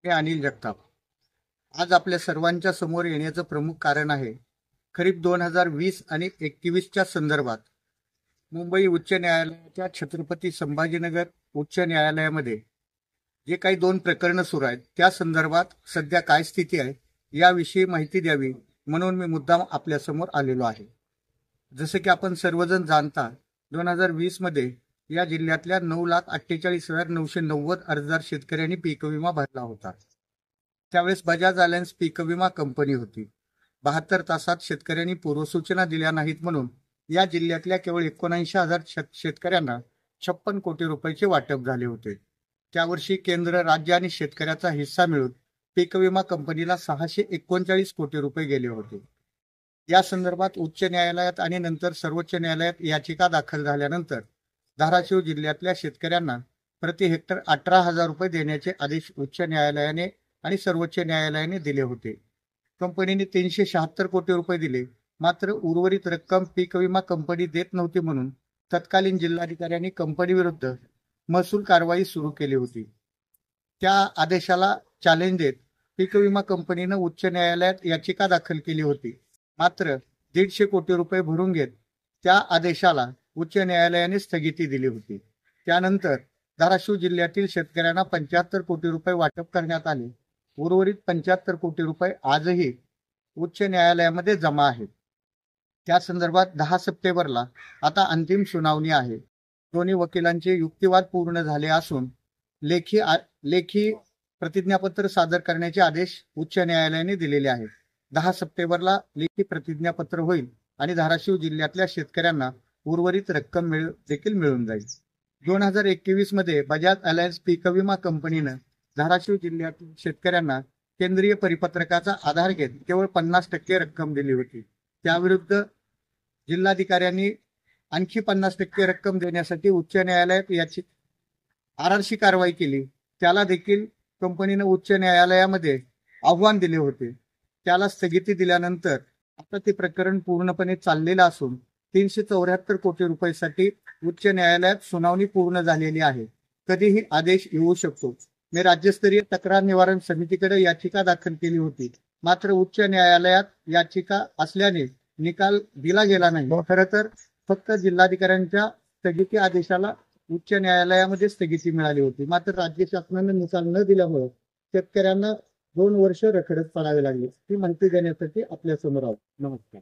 मी अनिल जगताप. आज आपल्या सर्वांच्या समोर येण्याचं प्रमुख कारण आहे खरीप 2020 आणि 21च्या संदर्भात मुंबई उच्च न्यायालयाच्या छत्रपती संभाजीनगर उच्च न्यायालयामध्ये जे काही 2 प्रकरणं सुरू आहेत त्या संदर्भात सध्या काय स्थिती आहे याविषयी माहिती द्यावी म्हणून मी मुद्दाम आपल्यासमोर आलेलो आहे. जसे की आपण सर्वजण जाणता, 2020 मध्ये या जिल्ह्यातल्या 9,48,990 अर्जदार शेतकऱ्यांनी पीक विमा भरला होता. त्यावेळेस बजाज अलायन्स पीक विमा कंपनी होती. 72 तासात शेतकऱ्यांनी पूर्वसूचना दिल्या नाहीत म्हणून या जिल्ह्यातल्या केवळ 79,000 शेतकऱ्यांना 56 कोटी रुपयाचे वाटप झाले होते. त्यावर्षी केंद्र, राज्य आणि शेतकऱ्याचा हिस्सा मिळून पीक विमा कंपनीला 639 कोटी रुपये गेले होते. या संदर्भात उच्च न्यायालयात आणि नंतर सर्वोच्च न्यायालयात याचिका दाखल झाल्यानंतर धाराशिव जिल्ह्यातल्या शेतकऱ्यांना प्रति हेक्टर 18,000 रुपये देण्याचे आदेश उच्च न्यायालयाने आणि सर्वोच्च न्यायालयाने दिले होते. कंपनीने 376 कोटी रुपये दिले, मात्र उर्वरित रक्कम पीक विमा कंपनी देत नव्हती म्हणून तत्कालीन जिल्हाधिकाऱ्यांनी कंपनीविरुद्ध महसूल कारवाई सुरू केली होती. त्या आदेशाला चॅलेंज देत पीक विमा कंपनीनं उच्च न्यायालयात याचिका दाखल केली होती. मात्र 150 कोटी रुपये भरून घेत त्या आदेशाला उच्च न्यायालयाने स्थगिती दिली होती. त्यानंतर धाराशिव जिल्ह्यातील शेतकऱ्यांना 75 कोटी रुपये वाटप करण्यात आले. उर्वरित 75 कोटी रुपये आजही उच्च न्यायालयामध्ये जमा आहेत. त्या संदर्भात 10 सप्टेंबरला आता अंतिम सुनावणी आहे. दोन्ही वकिलांचे युक्तिवाद पूर्ण झाले असून लेखी प्रतिज्ञापत्र सादर करण्याचे आदेश उच्च न्यायालयाने दिलेले आहेत. 10 सप्टेंबरला लेखी प्रतिज्ञापत्र होईल आणि धाराशिव जिल्ह्यातल्या शेतकऱ्यांना उर्वरित रक्कम देखील मिळून जाईल. 2021 मध्ये बजाज अलायन्स पीक विमा कंपनीनं धाराशिव जिल्ह्यातील शेतकऱ्यांना केंद्रीय परिपत्रकाचा आधार घेत केवळ 50% रक्कम दिली होती. त्याविरुद्ध जिल्हाधिकाऱ्यांनी आणखी 50% रक्कम देण्यासाठी उच्च न्यायालयात याची आरआरशी कारवाई केली. त्याला देखील कंपनीनं उच्च न्यायालयामध्ये आव्हान दिले होते. त्याला स्थगिती दिल्यानंतर आता ते प्रकरण पूर्णपणे चाललेलं असून 374 कोटी रुपयासाठी उच्च न्यायालयात सुनावणी पूर्ण झालेली आहे. कधीही आदेश येऊ शकतो. मी राज्यस्तरीय तक्रार निवारण समितीकडे याचिका दाखल केली होती, मात्र उच्च न्यायालयात याचिका असल्याने निकाल दिला गेला नाही. खरं तर फक्त जिल्हाधिकाऱ्यांच्या स्थगिती आदेशाला उच्च न्यायालयामध्ये स्थगिती मिळाली होती, मात्र राज्य शासनाने निकाल न दिल्यामुळे शेतकऱ्यांना 2 वर्ष रखडत पडावे लागले. ती माहिती देण्यासाठी आपल्या समोर आहोत. नमस्कार.